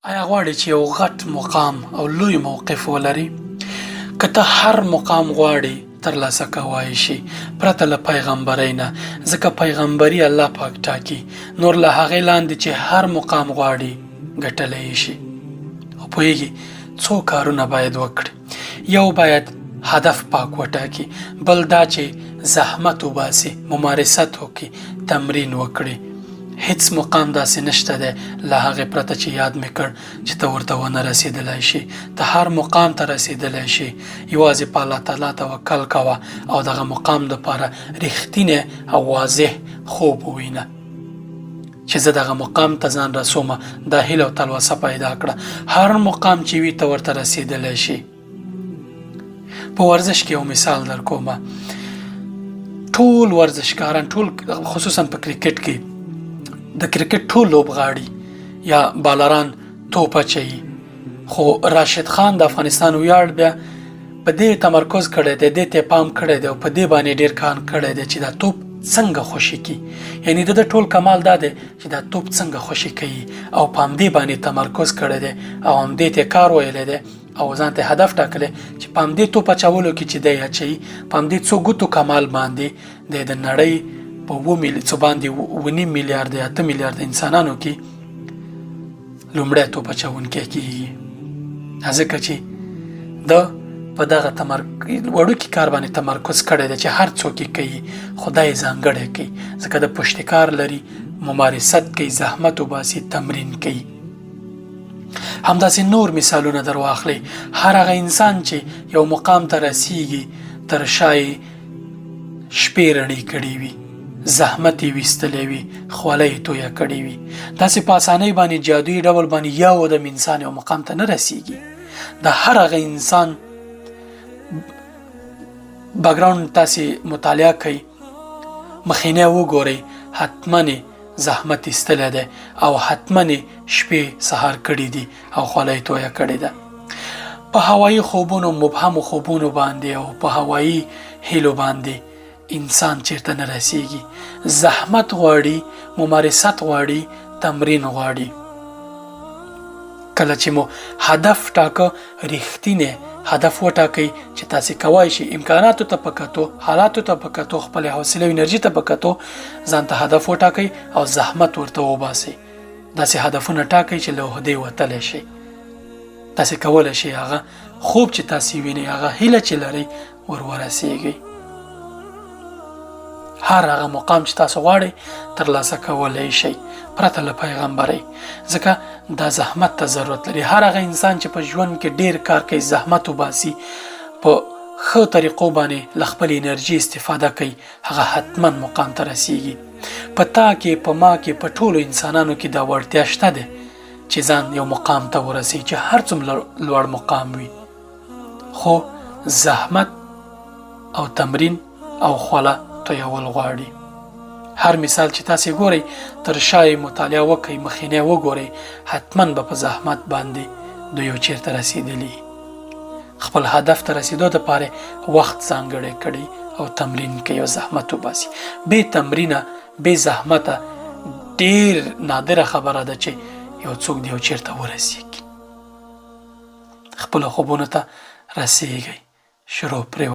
آیا غواړې چې یو غټ مقام او لوی موقف ولري؟ که ته هر مقام غواړې ترلاسه کوای شي پرته له پیغمبرۍ نه، ځکه پیغمبري الله پاک ټاکي. نور له هغې لاندې چې هر مقام غواړي ګټلی شي. خو پوهېږي څو کارونه باید وکړي. یو باید هدف پاک وټاکي، بل دا چې زحمت وباسي، ممارست وکړي، تمرین وکړي. هیڅ مقام داسې نشته دی له هغې پرته چې یاد مې کړ چې ته ورته ونه رسېدلی شي. ته هر مقام ته رسېدلی شي. یوازې په الله تعالی توکل کوه او دغه مقام دپاره رښتینی او واضح خوب ووینه چې زه دغه مقام ته ځان رسومه. دا هیله او تلوسه پیدا کړه. هر مقام چې وي ته ورته رسېدلی شي. په ورزش کې یو مثال در کومه. ټول ورزشکاران، ټول خصوصا په کرکټ کې د کرکټ ټول لوبغاړي یا بالران توپ اچوي، خو راشد خان د افغانستان ویاړ بیا په دې تمرکز کړی دی، دې ته پام کړی دی او په دې باندې ډېر کار کړی دی چې دا توپ څنګه خوشي کړي. یعنې د ټول کمال دا دی چې دا توپ څنګه خوشي کوي او په همدې باندې تمرکز کړی دی او همدې ته کار ویلی دی او ځان ته هدف ټاکلی چې په همدې توپ اچولو کې چې دی اچوي، په همدې څو ګوتو کمال باندې دی د نړۍ په 9 میلیارد 8 میلیارد انسانانو کې لومړی توپ اچوونکی کېږي. ځکه چې د په دغه وړوکي کار باندې تمرکز کړی دی چې هر څوک یې کوي، خدای ځانګړی کوي. ځکه د پشتکار لري، ممارست کوي، زحمت وباسي، تمرین کوي. همداسې نور مثالونه در واخلئ. هر هغه انسان چې یو مقام ته رسیږي تر شا یې شپې رڼې کړې وي، زحمت یې ویستلی وي، خوله یې تویه کړې وي. داسې په اسانۍ باندې جادویي ډول باندې یو دم انسان یو مقام ته نه رسیږي. د هر هغه انسان بګراوند تاسې مطالعه کوئ، مخینه وګورئ، حتما زحمت ایستلی دی او حتما شپې سهار کړي دي او خوله یې تویه کړې ده. په هوایي خوبونو، مبهمو خوبونو باندې او په هوایي هیلو باندې انسان چیرته نه رسیږي. زحمت غواړي، ممارست غواړي، تمرین غواړي. کله چې مو هدف ټاکه، رښتینی هدف وټاکئ چې تاسې کوای شي، امکاناتو ته په کتو، حالاتو ته په کتو، خپلې حوصلې او انرژي ته په کتو ځان ته هدف وټاکئ او زحمت ورته وباسئ. داسې هدفونه ټاکئ چې له عهدې وتلی شئ. تاسې کولی شئ هغه خوب چې تاسې وینئ، هغه هیله چې لرئ ورسیږئ. هر هغه مقام چې تاسو غواړئ ترلاسه کولی شئ پرته له پیغمبرۍ، ځکه دا زحمت ته ضرورت لري. هر هغه انسان چې په ژوند کې ډیر کار کوي، زحمت وباسي، په ښه طریقو باندې له خپل انرژي استفاده کوي، هغه حتما مقام ته رسیږي. په تا کې، په ما کې، په ټولو انسانانو کې دا وړتیا شته ده چې ځان یو مقام ته ورسوي، چې هر څومره لوړ مقام وي، خو زحمت او تمرین او خوله تویول غواړي. هر مثال چې تاسې ګورئ، تر شا یې مطالعه وکئ، مخینه وګورئ، حتما به په زحمت باندې دوی یو چیرته رسېدلي. خپل هدف ته رسېدو دپاره وخت ځانګړی کړئ او تمرین کوئ او زحمت وباسي. بې تمرینه، بې زحمته ډېر نادره خبره ده چې یو څوک د یو چیرته ورسېږي. خپلو خوبونو ته رسېږئ. شروع پرې